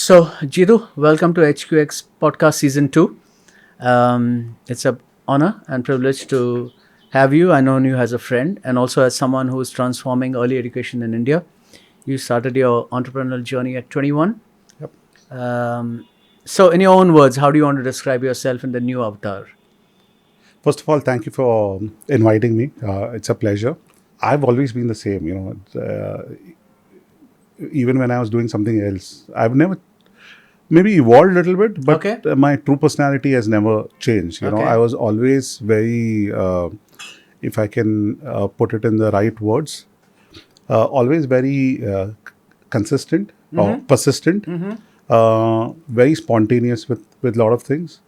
So, Jitu, welcome to HQX Podcast Season 2. It's an honor and privilege to have you. I know you as a friend and also as someone who is transforming early education in India. You started your entrepreneurial journey at 21. Yep. So, in your own words, how do you want to describe yourself in the new avatar? First of all, thank you for inviting me. It's a pleasure. I've always been the same, even when I was doing something else. I've never maybe evolved a little bit, but Okay. my true personality has never changed. Okay. I was always very, if I can put it in the right words, always very consistent or persistent, very spontaneous with a lot of things,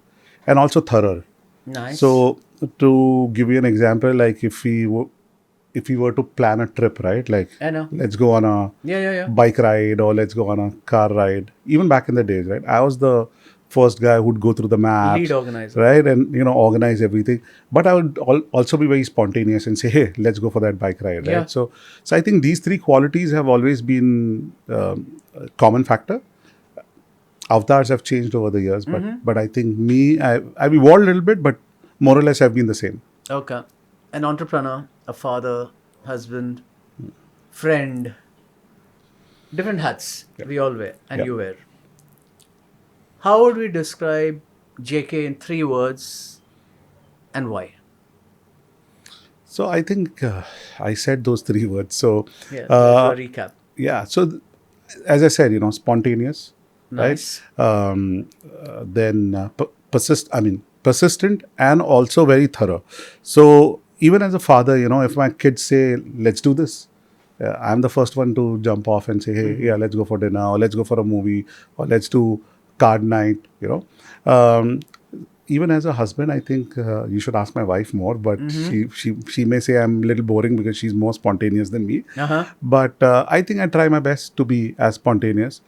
and also thorough. Nice. So to give you an example, like if we were to plan a trip, right? Like I know. let's go on a Yeah. bike ride or let's go on a car ride. Even back in the days, right? I was the first guy who'd go through the maps, Lead organizer. right? And organize everything. But I would also be very spontaneous and say, hey, let's go for that bike ride, right? Yeah. So I think these three qualities have always been a common factor. Avatars have changed over the years, but I think I've evolved a little bit, but more or less I've been the same. Okay. An entrepreneur, a father, husband, friend, different hats we all wear and Yeah. you wear. How would we describe JK in 3 words and why? So I think I said those three words. So Yeah, uh, a recap. yeah. So as I said, spontaneous, Nice. right? Then persistent and also very thorough. So even as a father, if my kids say, let's do this, I'm the first one to jump off and say, hey, yeah, let's go for dinner or let's go for a movie or let's do card night, even as a husband, I think you should ask my wife more, but she may say I'm a little boring because she's more spontaneous than me. Uh-huh. But I think I try my best to be as spontaneous.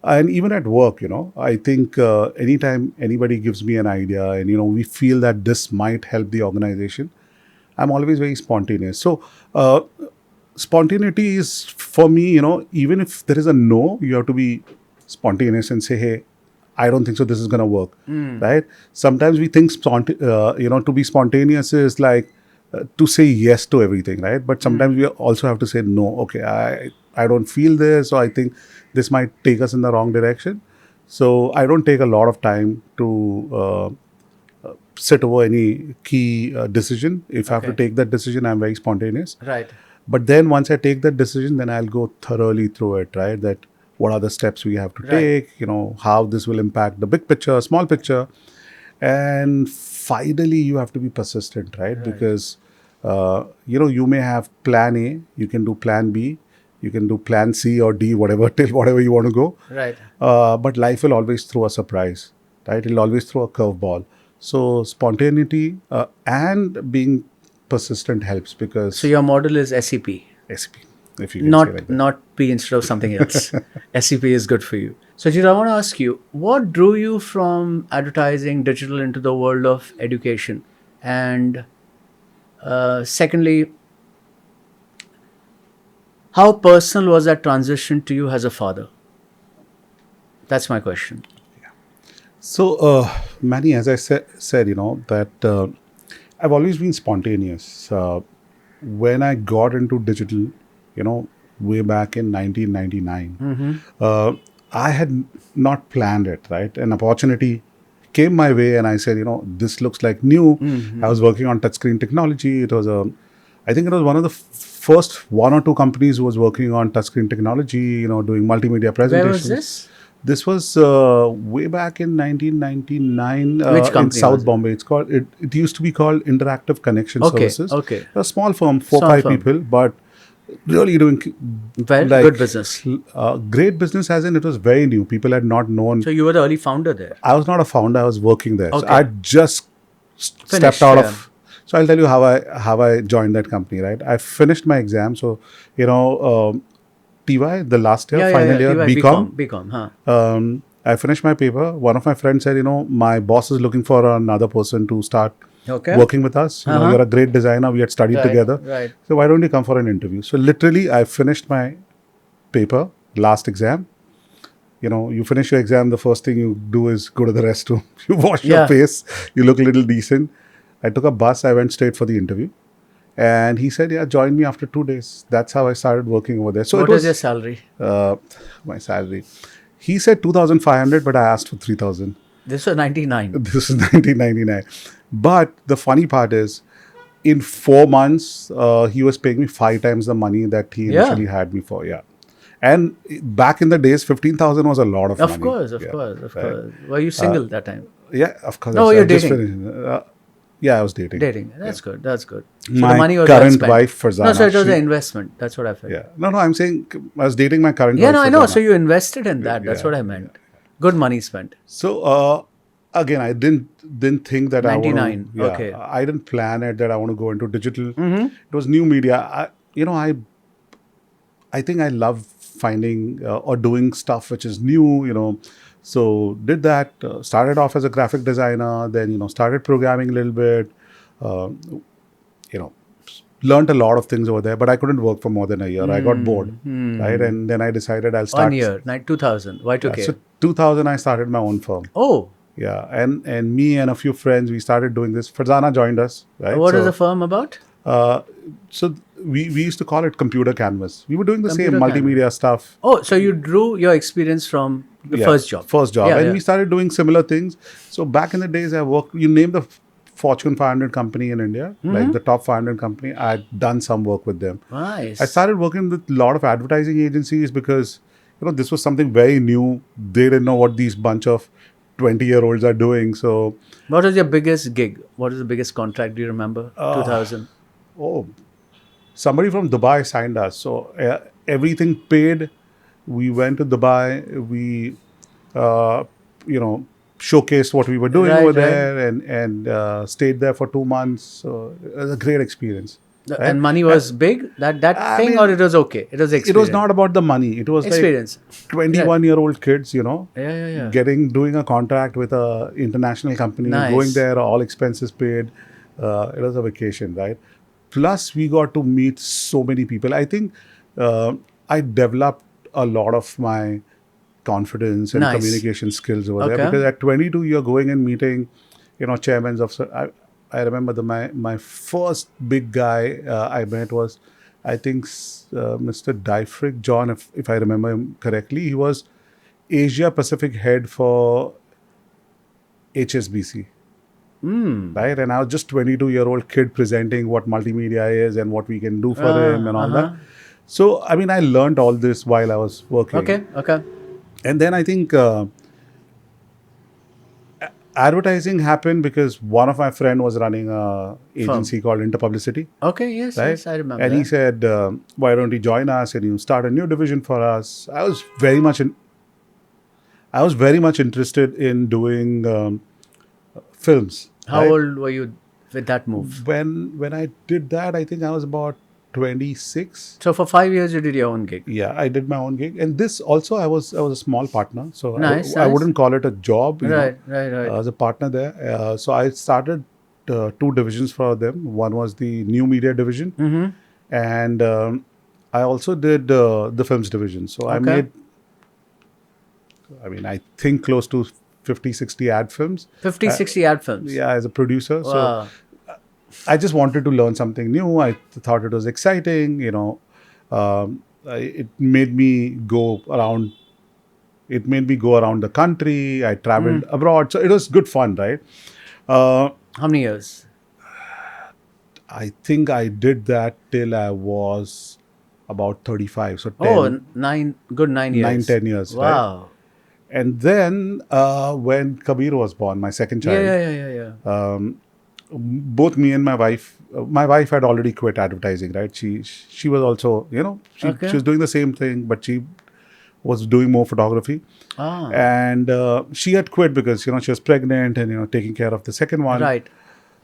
And even at work, I think anytime anybody gives me an idea and, we feel that this might help the organization, I'm always very spontaneous. So spontaneity is for me, even if there is a no, you have to be spontaneous and say, hey, I don't think so this is going to work, right? Sometimes we think, to be spontaneous is like to say yes to everything, right? But sometimes we also have to say no. Okay, I don't feel this, or I think this might take us in the wrong direction. So I don't take a lot of time to sit over any key decision. If I have to Okay. take that decision, I'm very spontaneous. Right. But then once I take that decision, then I'll go thoroughly through it, right? That what are the steps we have to Right. take, how this will impact the big picture, small picture. And finally, you have to be persistent, right? Because, you may have plan A, you can do plan B, you can do plan C or D, whatever, till whatever you want to go. Right. But life will always throw a surprise, right? It'll always throw a curveball. So spontaneity and being persistent helps because So your model is SEP, SAP, if you can say like that. not P instead of something else. SEP is good for you. So Jitu, I want to ask you, what drew you from advertising digital into the world of education? And secondly, how personal was that transition to you as a father? That's my question. So, Manny, as I said, that I've always been spontaneous. When I got into digital, way back in 1999, I had not planned it, right? An opportunity came my way and I said, this looks like new. I was working on touchscreen technology. I think it was one of the first one or two companies who was working on touchscreen technology, doing multimedia presentations. Where was this? This was way back in 1999 Which in company was South it? Bombay. It used to be called Interactive Connection Okay, Services. okay. A small firm, Small 4-5 firm. people, but really doing Well, good business. great business, as in it was very new. People had not known. So you were the early founder there. I was not a founder. I was working there. So Okay. I just Finished, stepped out yeah. of. So I'll tell you how I joined that company. Right, I finished my exam. So TY, the last year, final year, TY, BCom. BCom, huh? I finished my paper. One of my friends said, my boss is looking for another person to start Okay. working with us. You're a great designer. We had studied Right, together. right. So why don't you come for an interview? So literally, I finished my paper, last exam. you finish your exam, the first thing you do is go to the restroom. You wash your Yeah. face. You look a little decent. I took a bus. I went straight for the interview. And he said, yeah, join me after 2 days. That's how I started working over there. So What it was your was salary? my salary. He said 2,500, but I asked for 3,000. This was 99. This is 1999. But the funny part is, in 4 months, he was paying me 5 times the money that he Yeah. initially had me for. Yeah. And back in the days, 15,000 was a lot of money. Of course, of Yeah. course, of Right. course. Were you single that time? Yeah, of course. No, I you're just dating. finished. Yeah, I was dating. Dating. That's good. That's good. So My the money was well current spent. wife, Farzana. No, so it was she- an investment. That's what I felt. Yeah. No, I'm saying I was dating my current Yeah, wife. no, I know. Farzana. So you invested in that. That's Yeah, what I meant. Good money spent. So again, I didn't think that 99, I want okay. I didn't plan it that I want to go into digital. Mm-hmm. It was new media. I think I love finding or doing stuff which is new. So did that. Started off as a graphic designer. Then started programming a little bit. Uh, you know, learned a lot of things over there. But I couldn't work for more than a year. I got bored, right? And then I decided I'll start. 1 year, 2000, Y2K. So 2000, I started my own firm. Oh, Yeah, and me and a few friends, we started doing this. Farzana joined us, right? what is so, the firm about? Uh, so we used to call it computer canvas. We were doing the same Computer multimedia stuff. Oh, so you drew your experience from the Yeah, first job. First job. Yeah, And yeah. we started doing similar things. So back in the days, I worked, you name the Fortune 500 company in India, Mm-hmm. like the top 500 company, I'd done some work with them. Nice. I started working with a lot of advertising agencies because, this was something very new. They didn't know what these bunch of 20-year-olds are doing. So, What was your biggest gig? What was the biggest contract? Do you remember? 2000. oh, somebody from Dubai signed us. So everything paid. We went to Dubai. We, showcased what we were doing Right, over right. there and stayed there for 2 months. So it was a great experience. right? And money was big? That I thing, mean, or it was okay? It was experience. It was not about the money. It was experience. like 21-year-old kids, Yeah. doing a contract with a international company, Nice. going there, all expenses paid. It was a vacation, right? Plus, we got to meet so many people. I think I developed a lot of my confidence and Nice. communication skills over there Okay. because at 22, you're going and meeting, chairmen of. I remember my first big guy I met was, I think, Mr. Dyfrick John, if I remember him correctly. He was Asia Pacific head for HSBC. Right, and I was just 22-year-old kid presenting what multimedia is and what we can do for him and all that. So I mean, I learned all this while I was working. Okay. And then I think advertising happened because one of my friend was running a agency called Interpublicity. Okay, yes, Right? yes, I remember. And he said, "Why don't you join us and you start a new division for us?" I was very much interested in doing films. How right? old were you with that move? When I did that, I think I was about 26. So for 5 years you did your own gig. Yeah, I did my own gig, and this also I was a small partner, so Nice, I nice. wouldn't call it a job. Right. I was a partner there. So I started 2 divisions for them. One was the new media division, Mm-hmm. and I also did the films division. So I Okay. made, I think close to 50, 60 ad films. 50, 60 ad films. Yeah, as a producer. Wow. So I just wanted to learn something new. I thought it was exciting. It made me go around. It made me go around the country. I traveled abroad, so it was good fun, right? How many years? I think I did that till I was about 35. So 10, Oh, 9 years. 10 years. Right? Wow. And then when Kabir was born, my second child, Yeah. both me and my wife had already quit advertising, right? She was also, she was doing the same thing, but she was doing more photography. Ah. And she had quit because, she was pregnant and, taking care of the second one. Right.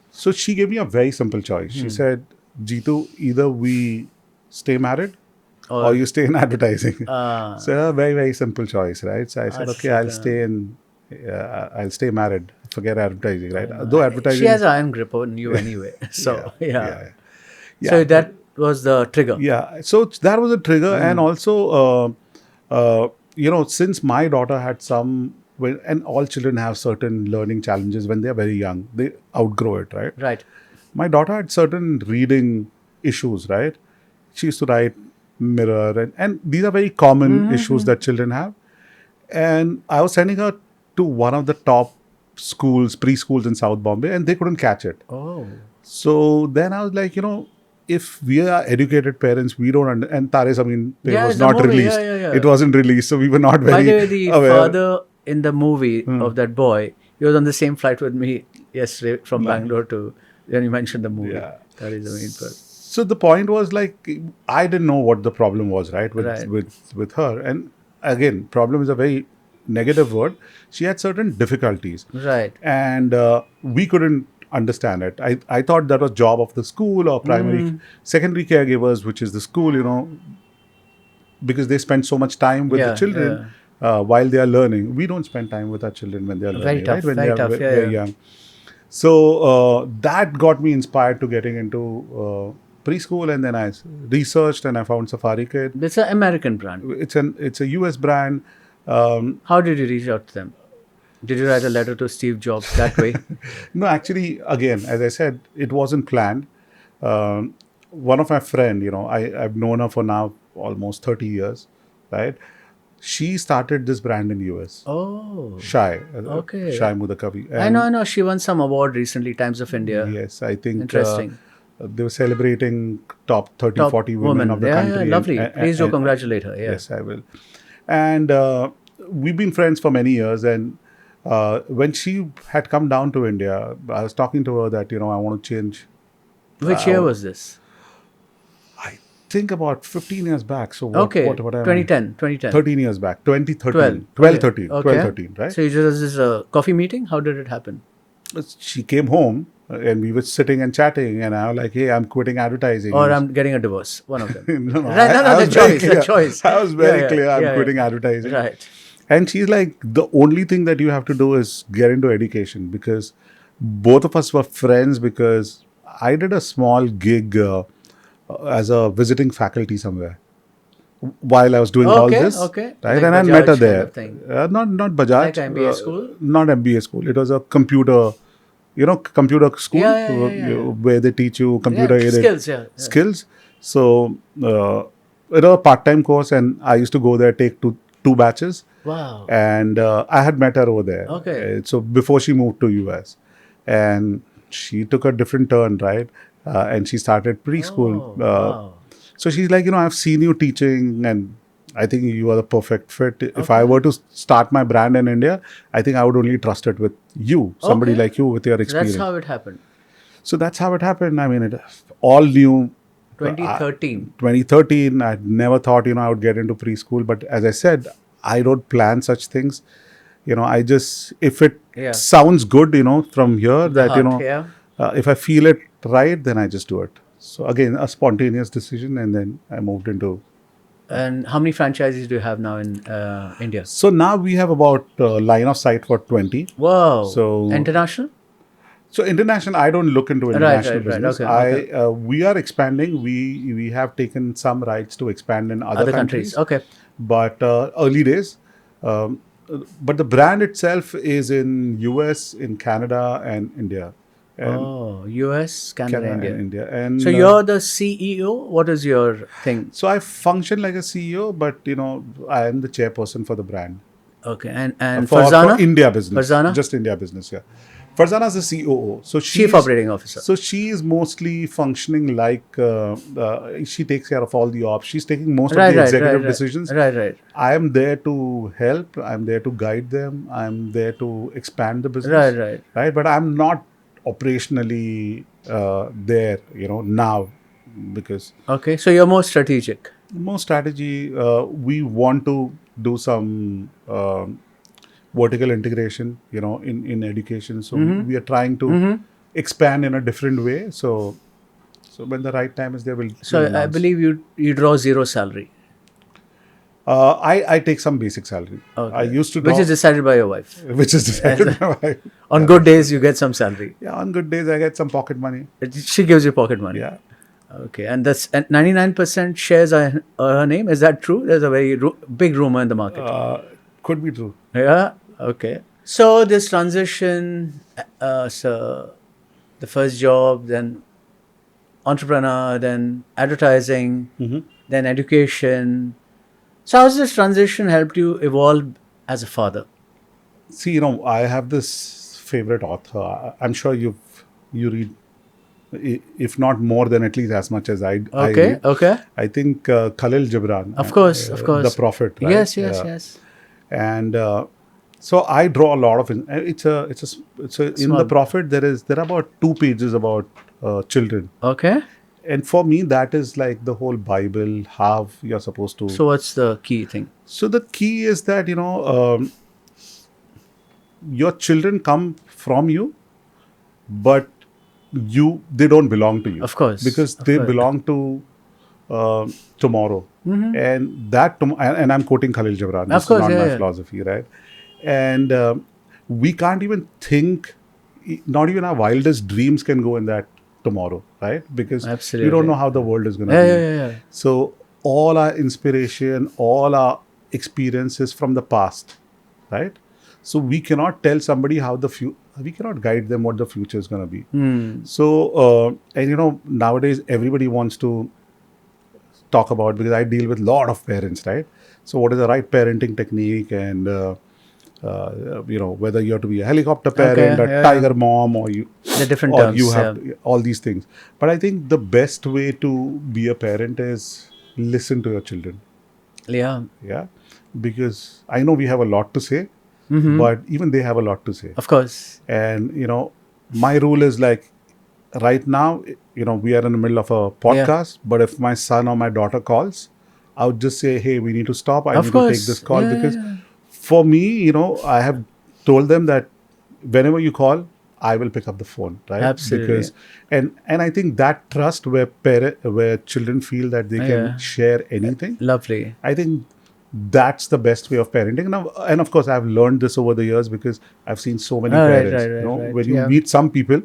So she gave me a very simple choice. She said, Jitu, either we stay married or you stay in advertising. So a very, very simple choice, right? So I said, okay, I'll stay married. Forget advertising, right? Though advertising... She has an iron grip on you anyway. So, Yeah. So that was the trigger. Yeah. So that was a trigger. And also, since my daughter had and all children have certain learning challenges when they're very young, they outgrow it, right? Right. My daughter had certain reading issues, right? She used to write mirror, and these are very common issues that children have. And I was sending her to one of the top schools, preschools in South Bombay, and they couldn't catch it. Oh. So then I was like, if we are educated parents, we don't and Tare Zameen Pe Yeah, was the not movie, released. yeah. It wasn't released, so we were not By very the way, the aware. father in the movie of that boy, he was on the same flight with me yesterday from Bangalore to. When you mentioned the movie, Yeah. that is the main part. So the point was like, I didn't know what the problem was, right, Right. with her. And again, problem is a very negative word. She had certain difficulties, Right. and we couldn't understand it. I thought that was job of the school or primary, secondary caregivers, which is the school, because they spend so much time with the children while they are learning. We don't spend time with our children when they are learning, Very tough. right? When Very they are tough. very young. So that got me inspired to getting into preschool, and then I researched and I found Safari Kid. It's an American brand. It's a US brand. How did you reach out to them? Did you write a letter to Steve Jobs that way? No, actually, again, as I said, it wasn't planned. One of my friend, I've known her for now almost 30 years, right? She started this brand in US. Oh. Shy. Okay. Shy Mudakavi. I know. She won some award recently, Times of India. Yes, I think Interesting. they were celebrating top 30, Top 40 women of the country. Yeah, lovely. And- Please do and- congratulate her. Yeah. Yes, I will. And we've been friends for many years. And when she had come down to India, I was talking to her that, I want to change. Which year was this? I think about 15 years back. So Okay. what am I- 2010. 13 years back. 2013. 12. 13. Okay. 12, 13, right? So you just this coffee meeting? How did it happen? She came home and we were sitting and chatting. And I was like, hey, I'm quitting advertising. Or I'm getting a divorce. One of them. No, Right, no, I the was very choice. The clear. choice. I was very Yeah, clear. I'm yeah. quitting advertising. Right. And she's like, the only thing that you have to do is get into education, because both of us were friends, because I did a small gig as a visiting faculty somewhere while I was doing all this. Okay. Right. Like and I Bajaj met her kind there. of thing. Not Bajaj. Like MBA school? Not MBA school. It was a computer, computer school Yeah. where they teach you computer aided skills. Yeah. skills. So it was a part-time course, and I used to go there, take two batches. Wow. And I had met her over there. Okay. So before she moved to US, and she took a different turn, right? And she started preschool. Oh, wow. So she's like, I've seen you teaching, and I think you are the perfect fit. If I were to start my brand in India, I think I would only trust it with you, somebody Okay. like you with your experience. That's how it happened. So that's how it happened. I mean, it all new. 2013. 2013, I never thought, I would get into preschool. But as I said, I don't plan such things. I just, if it sounds good, from here, that, Heart, if I feel it right, then I just do it. So again, a spontaneous decision, and then I moved into. And how many franchises do you have now in India? So now we have about line of sight for 20. Wow. So International? So international, I don't look into international business. Okay. We are expanding. We have taken some rights to expand in other countries. Okay. But early days. But the brand itself is in US, in Canada, and India. And US, Canada, and India. India. And So you're the CEO? What is your thing? So I function like a CEO, but I am the chairperson for the brand. Okay. And for Farzana? India business. Farzana? Just India business, yeah. Farzana is the COO. So Chief Operating Officer. So she is mostly functioning like she takes care of all the ops. She's taking most of the executive decisions. Right. I am there to help. I'm there to guide them. I'm there to expand the business. Right. But I'm not operationally there, now, because. Okay. So you're more strategic. More strategy. We want to do some. Vertical integration, in education. So we are trying to expand in a different way. So when the right time is there, we'll. So I believe you draw zero salary. I take some basic salary. Okay. I used to. Which is decided by your wife. Which is decided by my wife. On good days, you get some salary. Yeah, on good days, I get some pocket money. She gives you pocket money. Yeah. Okay, and that's and 99% shares are her name. Is that true? There's a very big rumor in the market. Could be true. Yeah. Okay. So this transition, so the first job, then entrepreneur, then advertising, then education. So how's this transition helped you evolve as a father? See, I have this favorite author. I'm sure you read, if not more than at least as much as I Okay. read. Okay. I think Khalil Gibran, Of course. Of the course. prophet, right? Yes. Yes. Yes. And so I draw a lot of it's a in Small. the prophet there are about 2 pages about children, Okay. and for me that is like the whole Bible, how you're supposed to. So what's the key thing? So the key is that your children come from you, but they don't belong to you. Of course. Because Of they course. belong to tomorrow. And and I'm quoting Khalil Gibran. This Of course, is not yeah, my yeah. philosophy, right? And we can't even think, not even our wildest dreams can go in that tomorrow, right? Because we Absolutely. don't know how the world is going to Yeah, be. yeah, yeah, yeah. So all our inspiration, all our experiences from the past, right? So we cannot tell somebody how we cannot guide them what the future is going to be. So and nowadays everybody wants to talk about, because I deal with a lot of parents, right? So what is the right parenting technique, and whether you have to be a helicopter parent, a yeah, tiger mom, or The different or terms. you have Yeah. all these things. But I think the best way to be a parent is listen to your children. Yeah. Yeah, because I know we have a lot to say, but even they have a lot to say. Of course. And my rule is like, right now, we are in the middle of a podcast, but if my son or my daughter calls, I would just say, hey, we need to stop. I Of need course. to take this call, Yeah, because yeah. for me, I have told them that whenever you call, I will pick up the phone, right? Absolutely. Because and I think that trust where children feel that they can Yeah. share anything, Lovely. I think that's the best way of parenting. Now, and of course, I've learned this over the years, because I've seen so many Oh, right, parents. right. When you Yeah. meet some people,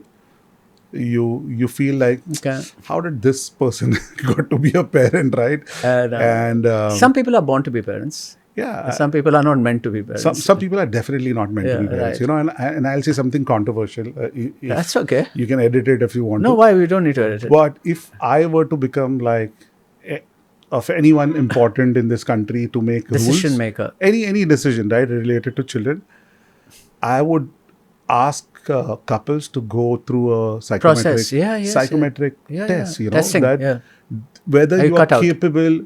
you feel like, Okay. how did this person got to be a parent, right? And Some people are born to be parents. yeah, Some people are not meant to be parents. some people are definitely not meant to be Yeah, parents, right. and I'll say something controversial. If That's okay. you can edit it if you want No, to. why? We don't need to edit it. But if I were to become like of anyone important in this country to make Decision rules, maker. any decision, right, related to children, I would ask couples to go through a psychometric Process. Yeah, yes, psychometric yeah. test. Testing. That Yeah. whether Are you you are cut out? capable.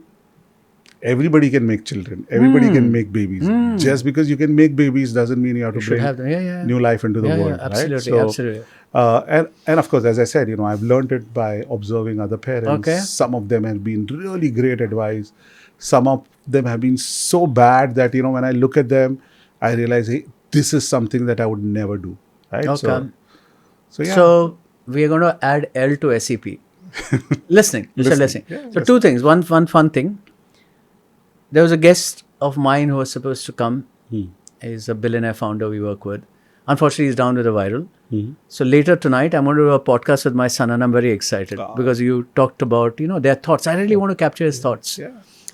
Everybody can make children. Everybody can make babies. Just because you can make babies doesn't mean you have to Should bring have them. Yeah, yeah. new life into the Yeah, yeah, world, absolutely, right? So, absolutely. and of course, as I said, I've learned it by observing other parents. Okay. Some of them have been really great advice. Some of them have been so bad that when I look at them, I realize, hey, this is something that I would never do, right? Okay. So yeah. So we are going to add L to SEP. Listening. You said listening. Yeah, So two things. One fun thing. There was a guest of mine who was supposed to come. He's a billionaire founder we work with. Unfortunately, he's down with a viral. So later tonight, I'm going to do a podcast with my son, and I'm very excited because you talked about their thoughts. I really want to capture his thoughts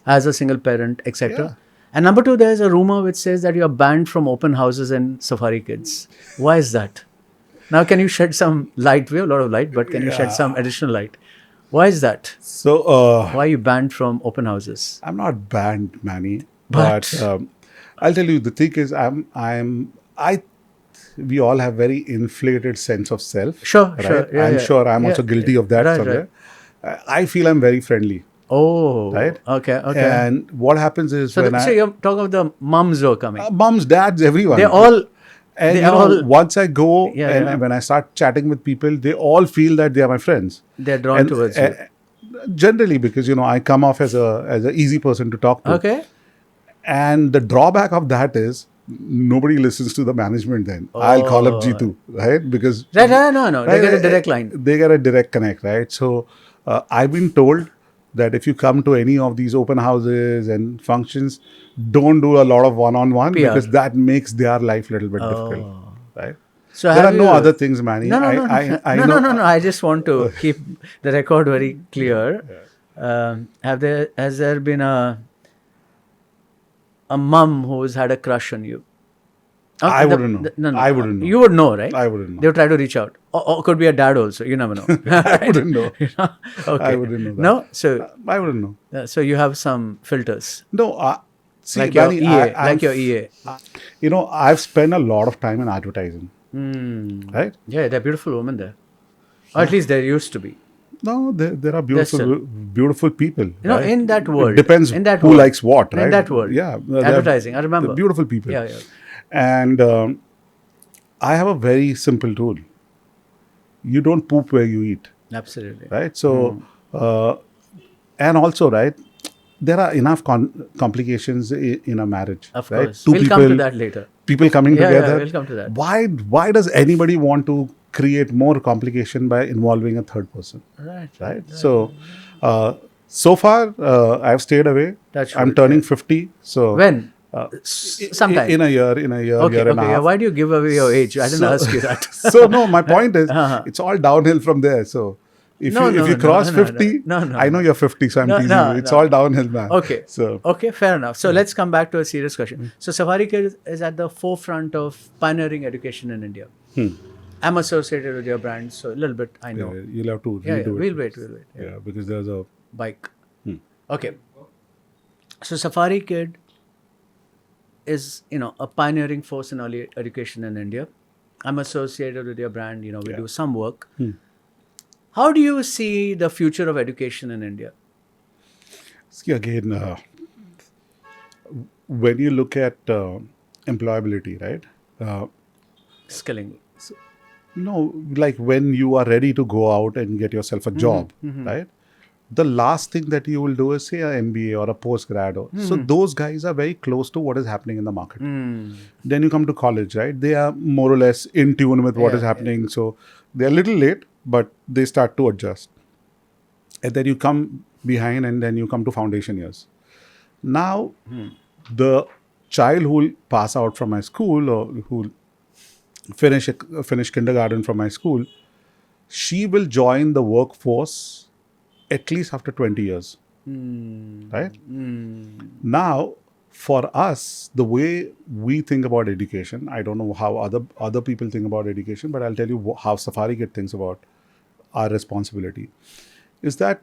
as a single parent, etc. Yeah. And number two, there's a rumor which says that you're banned from open houses and Safari Kids. Why is that? Now, can you shed some light? We have a lot of light, but can you shed some additional light? Why is that? So Why are you banned from open houses? I'm not banned, Manny, But- but I'll tell you, the thing is, we all have very inflated sense of self. Sure, right? sure. Yeah, I'm yeah. sure I'm also Yeah. guilty of that Right, somewhere. I feel I'm very friendly, Oh, right? Okay. And what happens is So, when so you're talking of the mums who are coming. moms, dads, everyone. They're all. And they all. once I go Yeah, and yeah. when I start chatting with people, they all feel that they are my friends. They're drawn towards you. Generally, because I come off as a easy person to talk to. Okay. And the drawback of that is nobody listens to the management then. I'll call up Jitu, right? Because Right, no. They get a direct line. They get a direct connect, right? So I've been told that if you come to any of these open houses and functions, don't do a lot of one-on-one PR. because that makes their life a little bit difficult, right? So there are have no you- other things, Manny. No, no, no, no, I no, know. no, no, no. I just want to keep the record very clear. Has there been a mum who's had a crush on you? I wouldn't know. No, no. I wouldn't know. You would know, right? I wouldn't know. They would try to reach out. Or could be a dad also. You never know. I wouldn't know. You know? Okay. I wouldn't know that. No? So, I wouldn't know. so you have some filters. No, see, Like your Manny, EA. I'm Like your EA. You know, I've spent a lot of time in advertising, right? Yeah, there are beautiful women there. Or at least there used to be. No, there are still- beautiful people. You know, right? in that world. It depends in that who world, likes what, right? In that world. Yeah. Advertising, I remember. They're beautiful people. Yeah, yeah. And I have a very simple rule. You don't poop where you eat, Absolutely. right? So, and also, right, there are enough complications in a marriage. Of right? course. We'll come to that later. People coming Yeah, together. we'll come to that. Why does anybody want to create more complication by involving a third person? Right. So, so far, I've stayed away. That's I'm good, turning 50. So When? Sometime. in a year, Okay, year and a okay. half. Why do you give away your age? I didn't ask you that. So no, my point is, it's all downhill from there. So if you cross 50, no. I know you're 50, so I'm teasing you. It's all downhill, man. Okay. So Okay, fair enough. So let's come back to a serious question. So Safari Kid is at the forefront of pioneering education in India. I'm associated with your brand, so a little bit I know. you'll have to Yeah, redo we'll it. wait. Yeah, because there's a Bike. Okay. So Safari Kid is, a pioneering force in early education in India. I'm associated with your brand, we do some work. How do you see the future of education in India? see again. When you look at employability, right? Skilling. No, like when you are ready to go out and get yourself a job, right? The last thing that you will do is say an MBA or a postgrad. So those guys are very close to what is happening in the market. Then you come to college, right? They are more or less in tune with what is happening. So they're a little late, but they start to adjust. And then you come behind and then you come to foundation years. Now, the child who will pass out from my school or who will finish kindergarten from my school, she will join the workforce at least after 20 years. Right? Now, for us, the way we think about education, I don't know how other people think about education, but I'll tell you how Safari Kid thinks about our responsibility, is that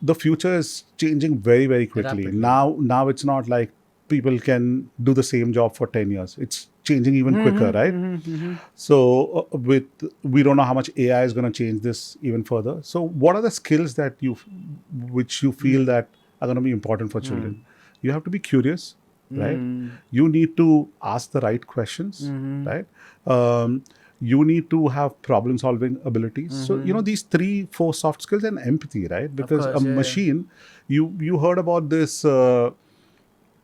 the future is changing very, very quickly. Rapidly. Now it's not like people can do the same job for 10 years. It's changing even quicker, right? So we don't know how much AI is going to change this even further. So what are the skills that which you feel that are going to be important for children? You have to be curious, right? You need to ask the right questions, right? You need to have problem solving abilities. So these 3-4 soft skills and empathy, right? Because course, a machine, you heard about this.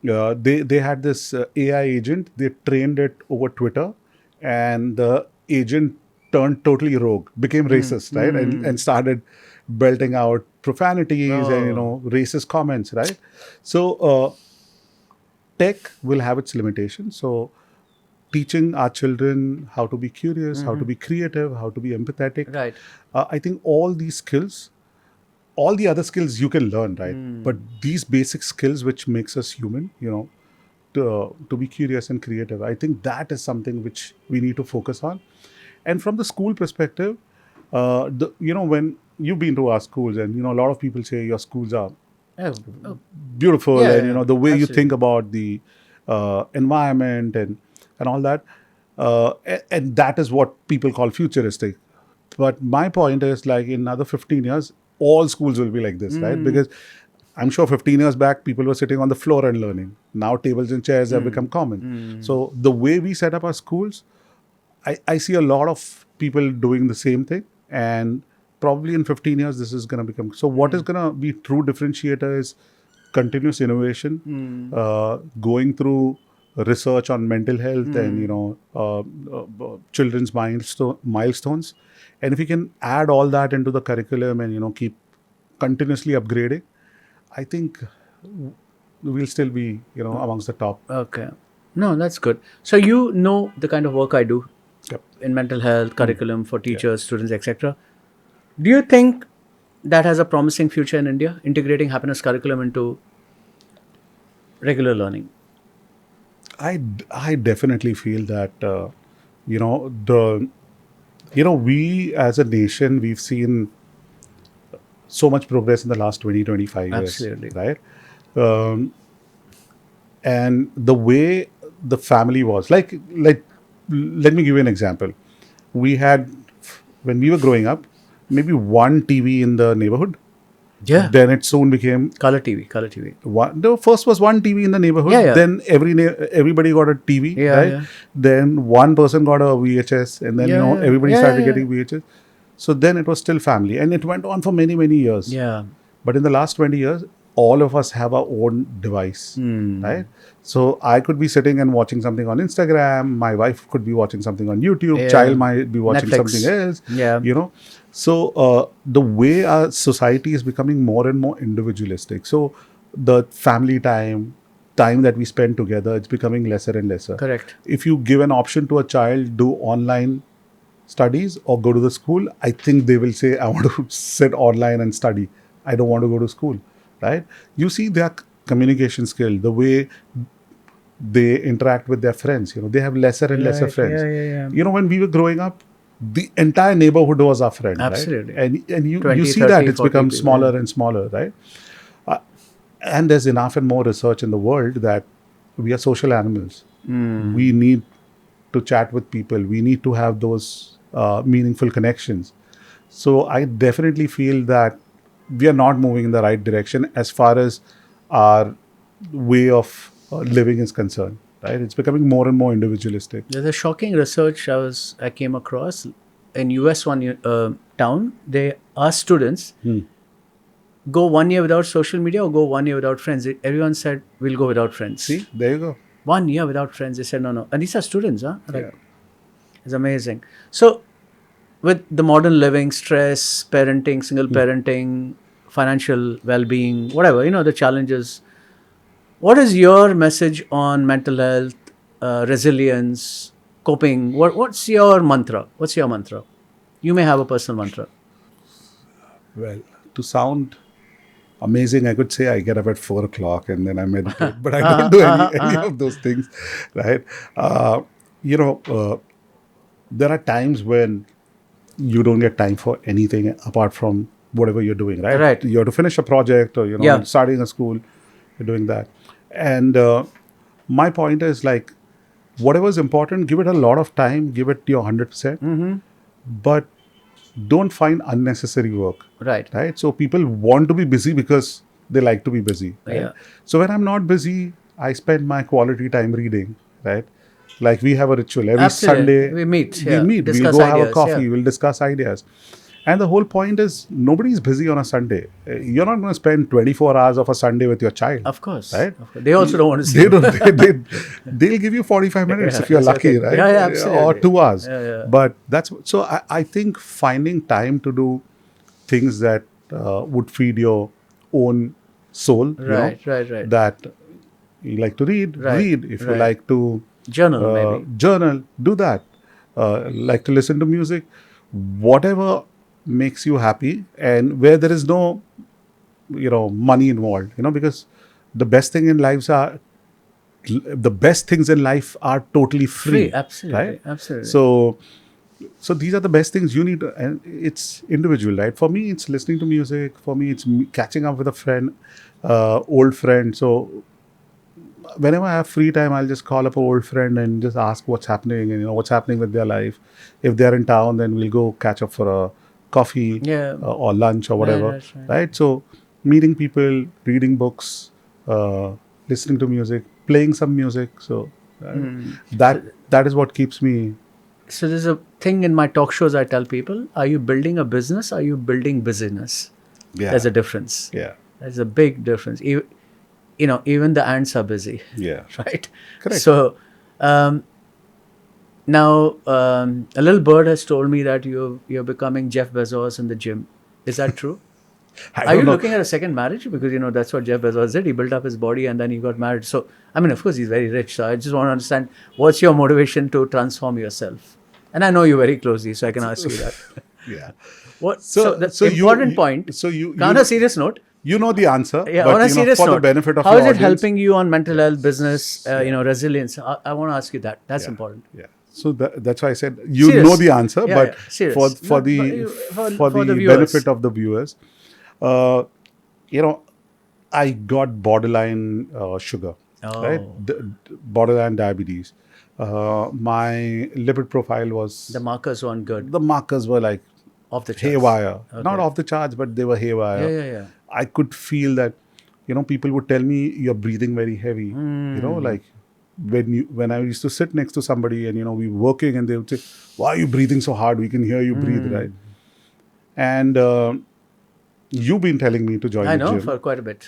They had this AI agent. They trained it over Twitter, and the agent turned totally rogue, became racist, right? And started belting out profanities and racist comments, right? So tech will have its limitations. So teaching our children how to be curious, how to be creative, how to be empathetic. Right. I think all these skills, all the other skills you can learn, right? But these basic skills which makes us human, to be curious and creative, I think that is something which we need to focus on. And from the school perspective, when you've been to our schools, and a lot of people say your schools are beautiful, Yeah, and yeah, the way you absolutely. think about the environment and all that, and that is what people call futuristic. But my point is, like, in another 15 years, all schools will be like this, right? Because I'm sure 15 years back, people were sitting on the floor and learning. Now tables and chairs have become common. So the way we set up our schools, I see a lot of people doing the same thing, and probably in 15 years, this is going to become. So what is going to be true differentiator is continuous innovation, going through research on mental health and children's milestones, and if you can add all that into the curriculum and keep continuously upgrading, I think we'll still be amongst the top. Okay. No, that's good. So you know the kind of work I do. Yep. in mental health, curriculum for teachers, students, etc. Do you think that has a promising future in India, integrating happiness curriculum into regular learning? I definitely feel that you know the we as a nation, we've seen so much progress in the last 20-25 years, Absolutely. right? Um, and the way the family was like let me give you an example. We had, when we were growing up, maybe one TV in the neighborhood. Yeah. Then it soon became Color TV, color TV. one. The first was one TV in the neighborhood. Yeah, yeah. Then everybody got a TV, Yeah, right? yeah. Then one person got a VHS, and then Yeah, yeah. everybody Yeah, started yeah, yeah. getting VHS. So then it was still family, and it went on for many years. Yeah. But in the last 20 years, all of us have our own device, Hmm. right? So I could be sitting and watching something on Instagram. My wife could be watching something on YouTube. Yeah. Child might be watching Netflix. something else. Yeah. So the way our society is becoming more and more individualistic. So the family time that we spend together, it's becoming lesser and lesser. Correct. If you give an option to a child, do online studies or go to the school, I think they will say, I want to sit online and study. I don't want to go to school, right? You see their communication skill, the way they interact with their friends. They have lesser and lesser Right. friends. Yeah. When we were growing up, the entire neighborhood was our friend, Absolutely. right? And you 20, see 30, that it's 40 become people, smaller yeah. and smaller, right? And there's enough and more research in the world that we are social animals. We need to chat with people. We need to have those meaningful connections. So I definitely feel that we are not moving in the right direction as far as our way of living is concerned, right? It's becoming more and more individualistic. There's a shocking research I came across in US town. They asked students, go 1 year without social media or go 1 year without friends. Everyone said, we'll go without friends. See, there you go. 1 year without friends. They said, no. And these are students, huh? Like, Yeah. it's amazing. So, with the modern living, stress, parenting, single parenting, financial well-being, whatever, the challenges. What is your message on mental health, resilience, coping? What's your mantra? What's your mantra? You may have a personal mantra. Well, to sound amazing, I could say I get up at 4 o'clock and then I meditate, but I don't do any of those things, right? There are times when you don't get time for anything apart from whatever you're doing, right? Right. You have to finish a project or, Yeah. starting a school, you're doing that. And my point is like, whatever is important, give it a lot of time, give it your 100%, but don't find unnecessary work. Right. Right? So people want to be busy because they like to be busy. Right? Yeah. So when I'm not busy, I spend my quality time reading. Right? Like we have a ritual every Absolutely. Sunday. We meet, We yeah. meet. Discuss We'll go have a ideas, coffee. yeah. We'll discuss ideas. And the whole point is nobody's busy on a Sunday. You're not going to spend 24 hours of a Sunday with your child. Of course. Right? Of course. They also don't want to see They you. don't. They'll give you 45 minutes Yeah, if you're that's lucky, okay. right? Yeah, absolutely. Or 2 hours. Yeah. But that's so. I think finding time to do things that would feed your own soul. Right. That you like to read, Right, read. If you right. like to Journal, maybe. journal, do that. Like to listen to music, whatever makes you happy, and where there is no, money involved. Because the best thing in lives are the best things in life are totally free. Absolutely. Right? Absolutely. So these are the best things you need, and it's individual, right? For me, it's listening to music. For me, it's catching up with a friend, old friend. So whenever I have free time, I'll just call up an old friend and just ask what's happening and what's happening with their life. If they're in town, then we'll go catch up for a coffee Yeah. or lunch or whatever. that's right. Right? So meeting people, reading books, listening to music, playing some music. So that is what keeps me. So there's a thing in my talk shows I tell people, are you building a business? Are you building business? Yeah. There's a difference. Yeah. There's a big difference. Even the ants are busy. Yeah. Right? Correct. So now a little bird has told me that you're becoming Jeff Bezos in the gym. Is that true? I Are don't you know. looking at a second marriage? Because that's what Jeff Bezos did. He built up his body and then he got married. So of course he's very rich. So I just want to understand, what's your motivation to transform yourself? And I know you very closely, so I can ask you that. Yeah. What? So, the so important you, point. So you, On a serious note, you know the answer, yeah. but On a serious for note, the benefit of how your is it audience, helping you on mental health, business, Yeah. resilience? I want to ask you that. That's Yeah. important. Yeah. So that's why I said you know Serious. the answer, Yeah, but yeah. Serious. for No, but the for for the the viewers. benefit of the viewers, uh, you know, I got borderline sugar, right? Oh, Borderline diabetes. My lipid profile the was, markers weren't good. the markers were like Off the charts. haywire, not Okay. off the charts, but they were Yeah, haywire. yeah, yeah. I could feel that, people would tell me you're breathing very heavy. Like when I used to sit next to somebody and we were working and they would say, "Why are you breathing so hard? We can hear you breathe, right?" And you've been telling me to join I the know gym. for quite a bit.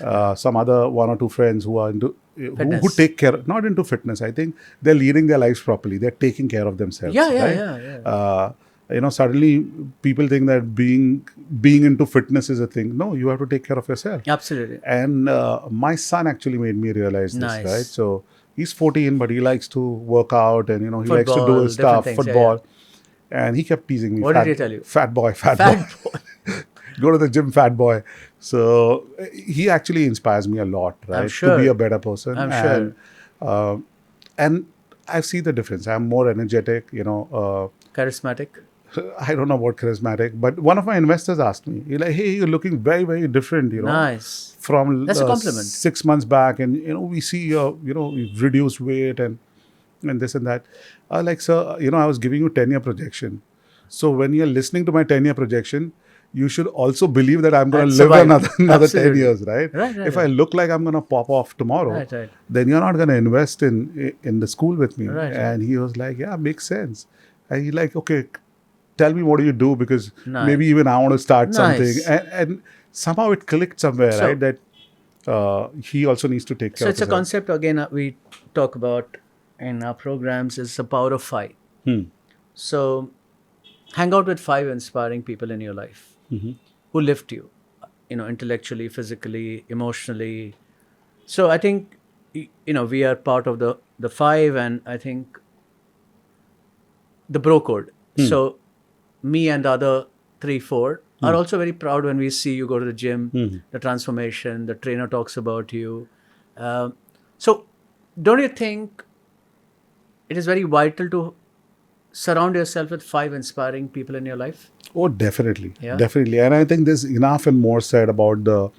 Some other one or two friends who are into who Fitness. take care, not into fitness. I think they're leading their lives properly. They're taking care of themselves. Yeah, yeah, right? yeah, yeah. Suddenly people think that being into fitness is a thing. No, you have to take care of yourself. Absolutely. And my son actually made me realize this, Nice. right? So he's 14, but he likes to work out and he likes to do Football, his different stuff, things, yeah, football. And he kept teasing me. What did he tell you? Fat boy, fat Fat boy. Go to the gym, fat boy. So he actually inspires me a lot, right? sure. To be a better person. I'm and, sure. And I see the difference. I'm more energetic, Charismatic. I don't know about charismatic, but one of my investors asked me, he's like, "Hey, you're looking very, very different, Nice. from That's a compliment. 6 months back, and we see you've reduced weight and this and that." Like, sir, I was giving you 10-year projection. So when you're listening to my 10-year projection, you should also believe that I'm going And to live survive. another 10 Absolutely. years, right? Right, If I look like I'm going to pop off tomorrow, Right. then you're not going to invest in the school with me. Right. And he was like, "Yeah, makes sense." And he like, "Okay, tell me, what do you do? Because Nice. maybe even I want to start something." Nice. And somehow it clicked somewhere, So- right? That he also needs to take care So of it's a himself. concept again we talk about in our programs is the power of 5. So hang out with 5 inspiring people in your life who lift you, intellectually, physically, emotionally. So I think we are part of the 5, and I think the bro code. So me and the other 3, 4 are also very proud when we see you go to the gym, the transformation, the trainer talks about you. So don't you think it is very vital to surround yourself with 5 inspiring people in your life? Oh, definitely. Yeah. Definitely. And I think there's enough and more said about the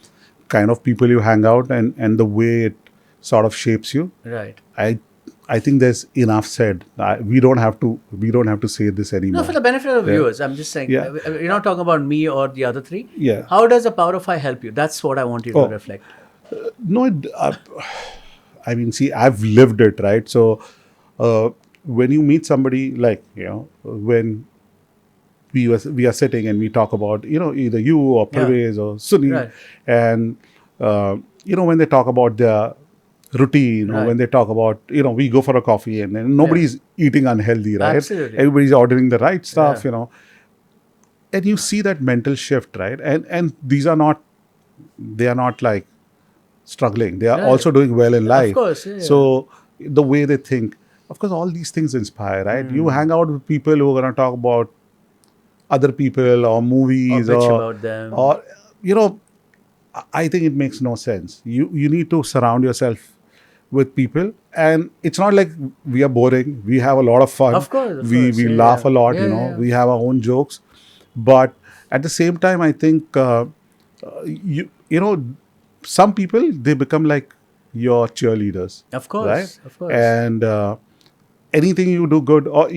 kind of people you hang out and the way it sort of shapes you. Right. I think there's enough said. We don't have to say this anymore. No, for the benefit of the viewers, I'm just saying, Yeah. you're not talking about me or the other 3. Yeah. How does the power of 5 help you? That's what I want you to reflect. No, I mean, see, I've lived it, right? So when you meet somebody, like, when we are sitting and we talk about, either you or Parvez or Sunil, Right. and when they talk about their routine, or Right. when they talk about, we go for a coffee and then nobody's eating unhealthy, right? Absolutely. Everybody's ordering the right stuff, Yeah. and you see that mental shift, right? And these are not, they are not like struggling. They are Right. also doing well in life. course, yeah. So the way they think, of course, all these things inspire, right? You hang out with people who are going to talk about other people or movies Or bitch about them. or I think it makes no sense. You need to surround yourself with people, and it's not like we are boring. We have a lot of fun. Of course, we yeah, laugh a lot. yeah, yeah. We have our own jokes, but at the same time, I think some people, they become like your cheerleaders. Of course, right? of course. And anything you do good, or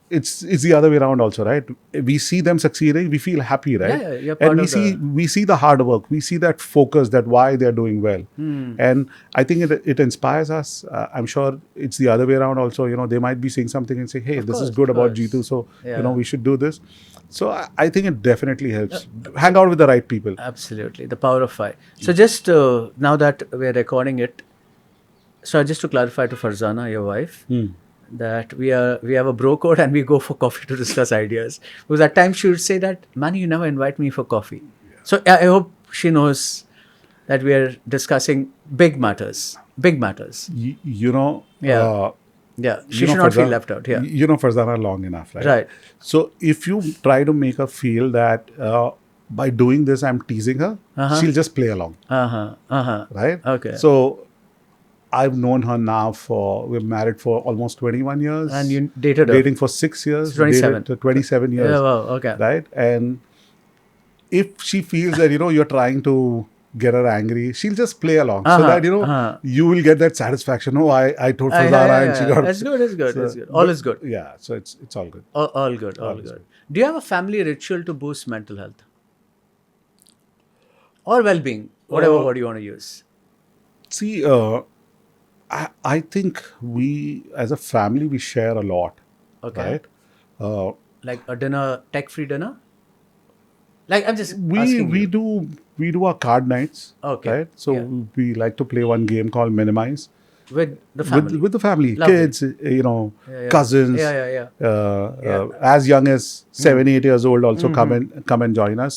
it's the other way around also, right? We see them succeeding, we feel happy, right? Yeah, you're part and of we see the hard work, we see that focus, that why they're doing well. And I think it inspires us. I'm sure it's the other way around also. They might be seeing something and say, "Hey, this is course, good of about course. Jitu, so Yeah. we should do this." So I think it definitely helps. Hang out with the right people. Absolutely, the power of 5. So just now that we're recording it, so just to clarify to Farzana, your wife, that we have a bro code and we go for coffee to discuss ideas. Because at times she would say that, "Man, you never invite me for coffee." So I hope she knows that we are discussing big matters. Big matters. You know, Yeah. Yeah, she you know should not feel Farzana- left out. Yeah, You know Farzana long enough, right? right. So if you try to make her feel that by doing this I'm teasing her, she'll just play along, right? Okay. So I've known her now we're married for almost 21 years. And you dated her? Dating for 6 years. It's 27. Dated 27 years. Yeah, wow, okay. Right? And if she feels that, you're trying to get her angry, she'll just play along. So that, you will get that satisfaction. Oh, I told Farzana and she got... That's good, that's good, that's good. All is good. Yeah, so it's all good. All good, all good. Do you have a family ritual to boost mental health? Or well-being, whatever word you want to use. See, I think we, as a family, we share a lot. Okay. Right? Like a dinner, tech-free dinner? Like, I'm just we asking you. do our card nights. Okay. Right? So we like to play one game called Minimize. With the family? With the family. Lovely. Kids, cousins. As young as 7, 8 years old also come and join us.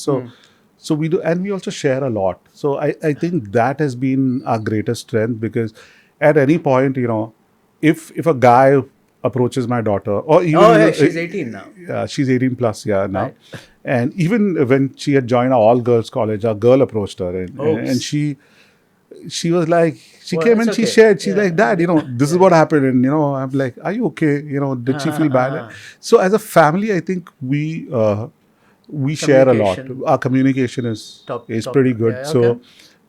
So we do, and we also share a lot. So I think that has been our greatest strength, because at any point, if a guy approaches my daughter, or even she's 18 now. Yeah, she's 18 plus, now. Right. And even when she had joined our all girls college, a girl approached her, and she was like, she came and she shared. She's like, Dad, this is what happened, and I'm like, are you okay? Did she feel bad? So as a family, I think we share a lot. Our communication is pretty good. Yeah, okay.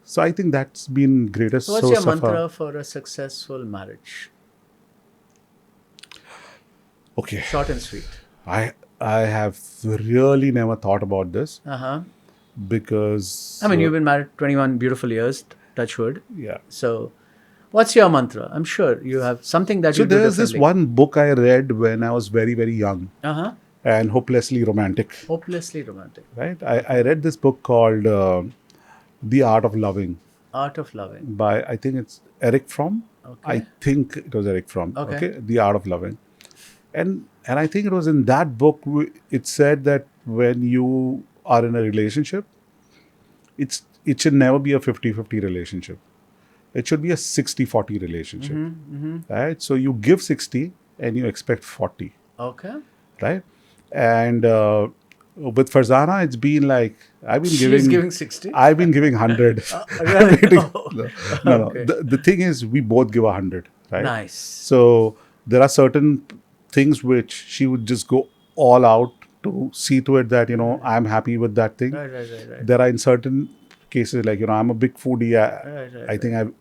So I think that's been greatest. So what's your mantra for a successful marriage? Okay. Short and sweet. I have really never thought about this, because I mean, you've been married 21 beautiful years, touch wood. Yeah. So what's your mantra? I'm sure you have something that you do there's this differently. one book I read when I was very, very young. And hopelessly romantic. Hopelessly romantic. Right? I read this book called The Art of Loving. Art of Loving. By, I think it's Eric Fromm. Okay. I think it was Eric Fromm. Okay. The Art of Loving. And I think it was in that book, it said that when you are in a relationship, it should never be a 50-50 relationship. It should be a 60-40 relationship. Right? So you give 60 and you expect 40. Okay. Right? And with Farzana, it's been like, She's giving 60? I've been giving 100. Really? No. Okay. The thing is, we both give 100. Right? Nice. So there are certain things which she would just go all out to see to it that, I'm happy with that thing. Right. There are in certain cases, like, I'm a big foodie. I think I've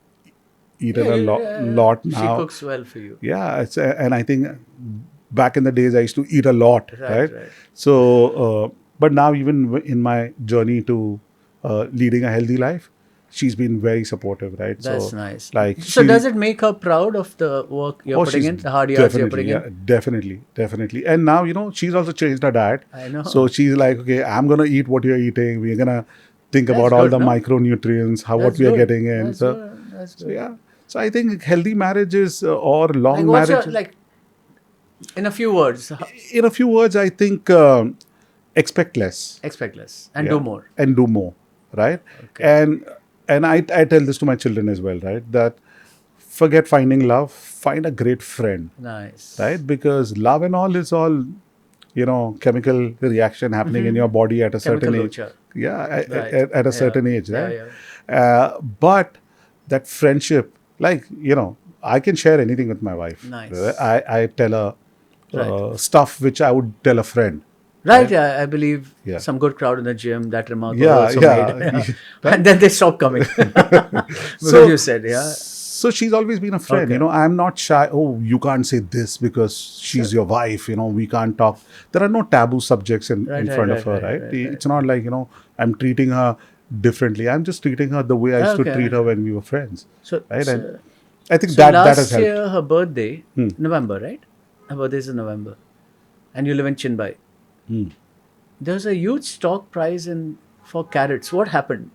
eaten a lot now. She cooks well for you. Yeah. And I think back in the days, I used to eat a lot. Right? So, but now even in my journey to leading a healthy life, she's been very supportive, right? That's nice. Like, so does it make her proud of the work you're putting in, the hard yards you're putting in? Definitely. And now, she's also changed her diet. I know. So she's like, okay, I'm going to eat what you're eating. We're going to think about all the micronutrients, what we are getting in. That's good. So, yeah. So I think healthy marriages or long marriage. In a few words. In a few words, I think expect less. And do more. And do more, right? Okay. And I tell this to my children as well, right? That forget finding love, find a great friend. Nice. Right? Because love and all is all, chemical reaction happening in your body at a certain age. Yeah, at a certain age, right? Yeah. But that friendship, like, I can share anything with my wife. Nice. I tell her stuff which I would tell a friend. Right, I believe some good crowd in the gym, that remark was also made. And then they stopped coming. So you said, So she's always been a friend, I'm not shy. Oh, you can't say this because she's your wife, we can't talk. There are no taboo subjects in front of her, right? It's not like, I'm treating her differently. I'm just treating her the way I used to treat her when we were friends. So, right? And I think that has helped. Last year, her birthday, November, right? Her birthday is in November. And you live in Chinbai. There's a huge stock price for carrots. What happened?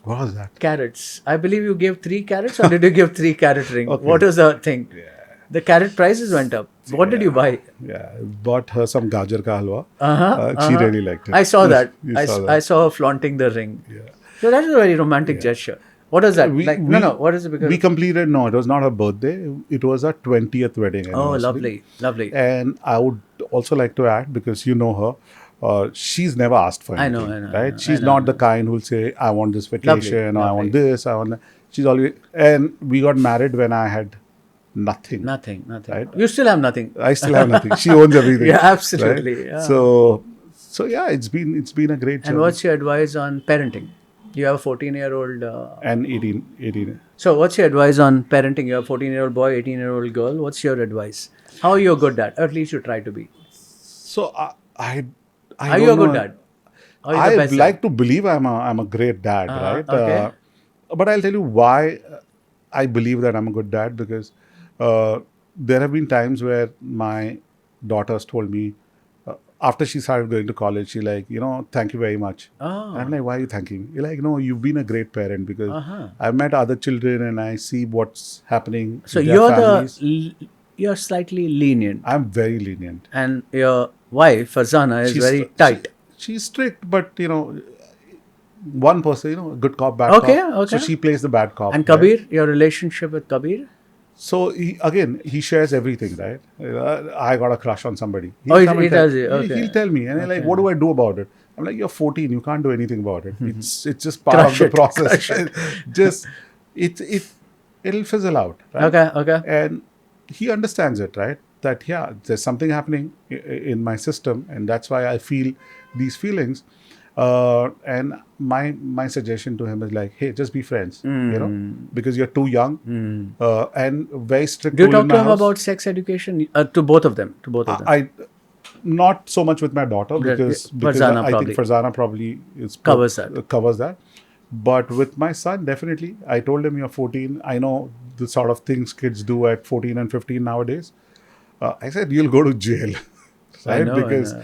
What was that? Carrots. I believe you gave 3 carrots, or did you give 3 carrot ring? Okay. What was the thing? Yeah. The carrot prices went up. What did you buy? Yeah, bought her some gajar ka halwa. She really liked it. I saw that. I saw her flaunting the ring. Yeah. So that is a very romantic gesture. What is that? We- Like, we- no. What is it? Because We completed, no, it was not her birthday. It was her 20th wedding oh, anniversary. lovely. And I would also like to add, because you know her, she's never asked for I anything. know, right? I She's know. not the kind who'll say, I want this vacation, or I want Lovely. this, I want that. She's always, and we got married when I had nothing. Nothing. Right? You still have nothing. I still have nothing. She owns everything. Yeah, absolutely. Right? Yeah. So yeah, it's been a great journey. And what's your advice on parenting? You have a 14-year-old. And 18. So, what's your advice on parenting? You have a 14-year-old boy, 18-year-old girl. What's your advice? How are you a good dad? Or at least you try to be. So I Are you a don't good know. dad? Or you the I best like dad? to believe I'm a great dad, right? okay. But I'll tell you why I believe that I'm a good dad, because there have been times where my daughters told me, after she started going to college, she like, thank you very much. Oh. And I'm like, why are you thanking me? You're like, no, you've been a great parent, because Uh-huh. I've met other children and I see what's happening So, with their you're families. you're slightly lenient. I'm very lenient. And your wife, Farzana, is very tight. She's strict, but one person, a good cop, bad Okay, cop. okay. So she plays the bad cop. And right? Kabir, your relationship with Kabir? So he shares everything, right? I got a crush on somebody. Oh, he come and tells you, okay. He'll tell me, and I'm like, what do I do about it? I'm like, you're 14, you can't do anything about it. It's just part Crush of the it, process. crush it. Just it'll fizzle out, right? Okay. And he understands it, right? That there's something happening in my system, and that's why I feel these feelings. And my suggestion to him is like, hey, just be friends, because you're too young, and very strict. Do you rule in talk to my him house. about sex education? To both of them. I not so much with my daughter, because Farzana I think probably. Farzana probably Covers that. Covers that. But with my son, definitely, I told him, you're 14. I know the sort of things kids do at 14 and 15 nowadays. I said, you'll go to jail. Right? know, Because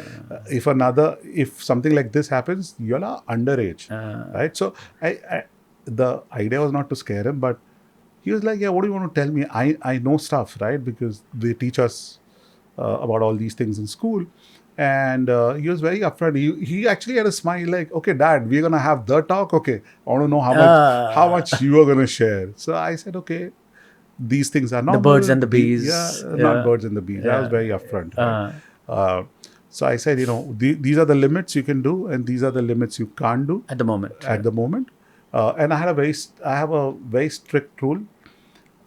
if something like this happens, you're underage. Right? So the idea was not to scare him, but he was like, yeah, what do you want to tell me? I know stuff, right? Because they teach us about all these things in school. And he was very upfront. He actually had a smile like, okay, Dad, we're going to have the talk. Okay, I want to know how much you are going to share. So I said, okay, these things are normal. The birds and the bees. Not birds and the bees. I was very upfront. Right? So I said, these are the limits you can do, and these are the limits you can't do At the moment. at the moment. And I have a very strict rule.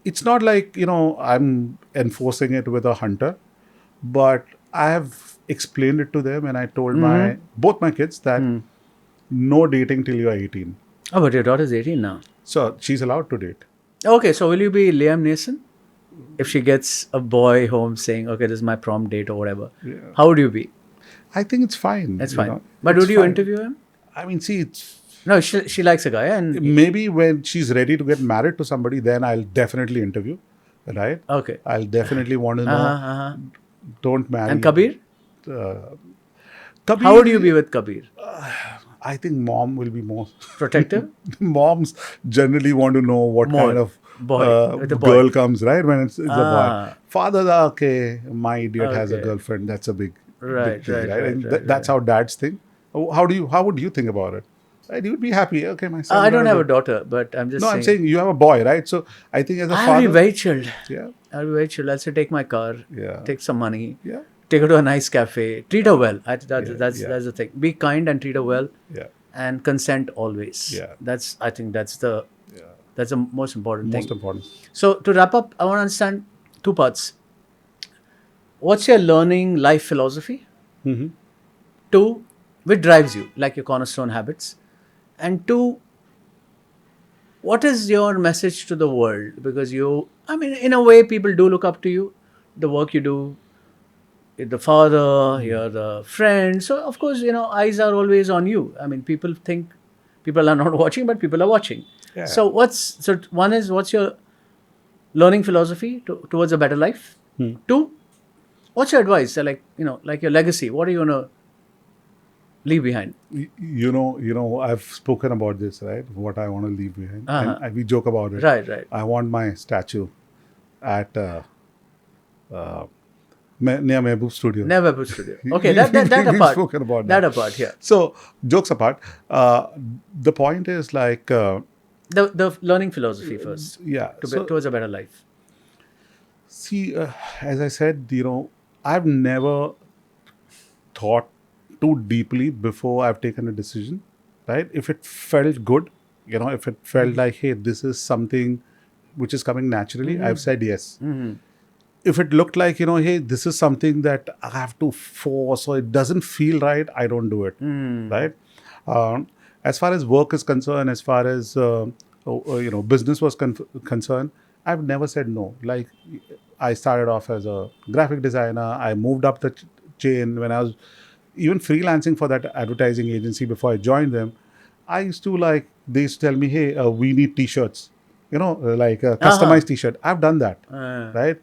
It's not like I'm enforcing it with a hunter, but I have explained it to them, and I told both my kids that no dating till you are 18. Oh, but your daughter's 18 now. So she's allowed to date. Okay, so will you be Liam Neeson? If she gets a boy home saying, okay, this is my prom date or whatever, how would you be? I think it's fine. That's fine. But would you interview him? I mean, see, it's No, she likes a guy, and maybe when she's ready to get married to somebody, then I'll definitely interview, right? okay. I'll definitely want to know. Don't marry. And Kabir? Kabir, How would you be with Kabir? I think mom will be more Protective? Moms generally want to know what More. kind of Boy. With a boy. girl comes, right? When it's a boy. Ah. Fathers are okay. My idiot has a Okay. girlfriend. That's a big Right, thing, right, And right, that's how dads think. How would you think about it? Right? You would be happy. Okay, my son. I don't have a daughter, but I'm just No, saying. I'm saying you have a boy, right? So I think as a I'll father, be very chilled. yeah, I'll be very chilled. I'll say, take my car, Yeah. take some money, yeah, take her to a nice cafe, treat her well. That's yeah. the thing. Be kind and treat her well, yeah, and consent always. Yeah. I think that's the most important thing. most important. So to wrap up, I want to understand two parts. What's your learning life philosophy? Mm-hmm. Two, which drives you, like your cornerstone habits. And two, what is your message to the world? Because in a way, people do look up to you, the work you do, you're the father, you're the friend. So, of course, eyes are always on you. I mean, people think people are not watching, but people are watching. Yeah. So, one is, what's your learning philosophy towards a better life? Two, what's your advice? So like your legacy. What are you going to leave behind? I've spoken about this, right? What I want to leave behind. And we joke about it. Right. I want my statue at near Mehboob Studio. Never put studio. Okay, that We've apart. spoken about that apart, yeah. So, jokes apart, the point is like, The learning philosophy first Yeah. So towards a better life. see, as I said, I've never thought too deeply before I've taken a decision, right? If it felt good, if it felt like, hey, this is something which is coming naturally, I've said yes. If it looked like, hey, this is something that I have to force or it doesn't feel right, I don't do it, right? As far as work is concerned, as far as business was concerned, I've never said no. Like, I started off as a graphic designer. I moved up the chain when I was even freelancing for that advertising agency before I joined them. I used to they used to tell me, hey, we need t-shirts, like a Uh-huh. customized t-shirt. I've done that, right?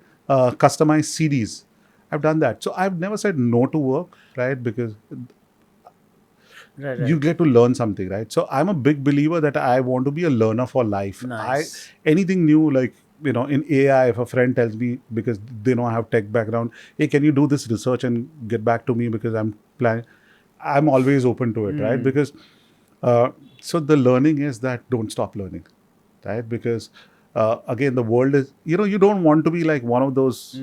Customized CDs. I've done that. So I've never said no to work, right? Because Right, you right. get to learn something, right? So I'm a big believer that I want to be a learner for life. Nice. Anything new, like, in AI, if a friend tells me, because they know I have tech background, hey, can you do this research and get back to me because I'm planning, I'm always open to it, right? Because uh, so the learning is that don't stop learning, right? Because again, the world is, you don't want to be like one of those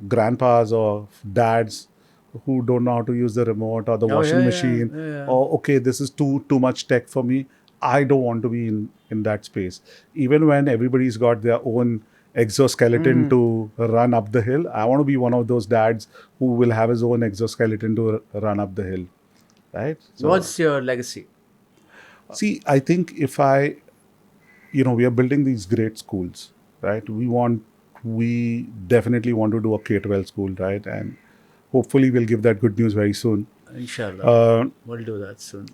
grandpas or dads who don't know how to use the remote or the Oh yeah, washing yeah, machine, yeah. or okay, this is too much tech for me. I don't want to be in that space. Even when everybody's got their own exoskeleton to run up the hill, I want to be one of those dads who will have his own exoskeleton to run up the hill, right? So What's your legacy? see, I think if we are building these great schools, right? We definitely want to do a K-12 school, right? And hopefully we'll give that good news very soon. Inshallah, Uh, we'll do that soon.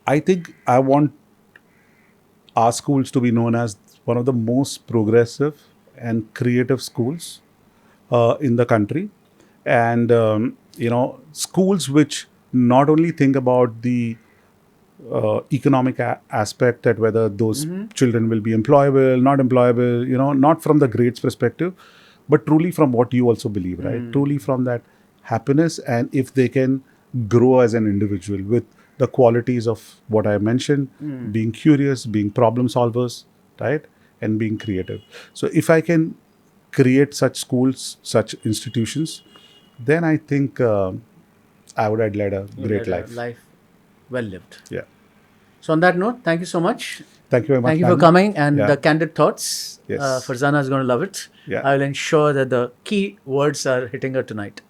I think I want our schools to be known as one of the most progressive and creative schools in the country. And, schools which not only think about the economic aspect, that whether those children will be employable, not employable, not from the grades perspective, but truly from what you also believe, right? Truly from that happiness, and if they can grow as an individual with the qualities of what I mentioned, being curious, being problem solvers, right? And being creative. So if I can create such schools, such institutions, then I think I would have led a You great led a life. life well lived. Yeah. So on that note, thank you so much. Thank you very Thank much, you for Manny. coming and Yeah. the candid thoughts. Yes. Farzana is going to love it. Yeah. I will ensure that the key words are hitting her tonight.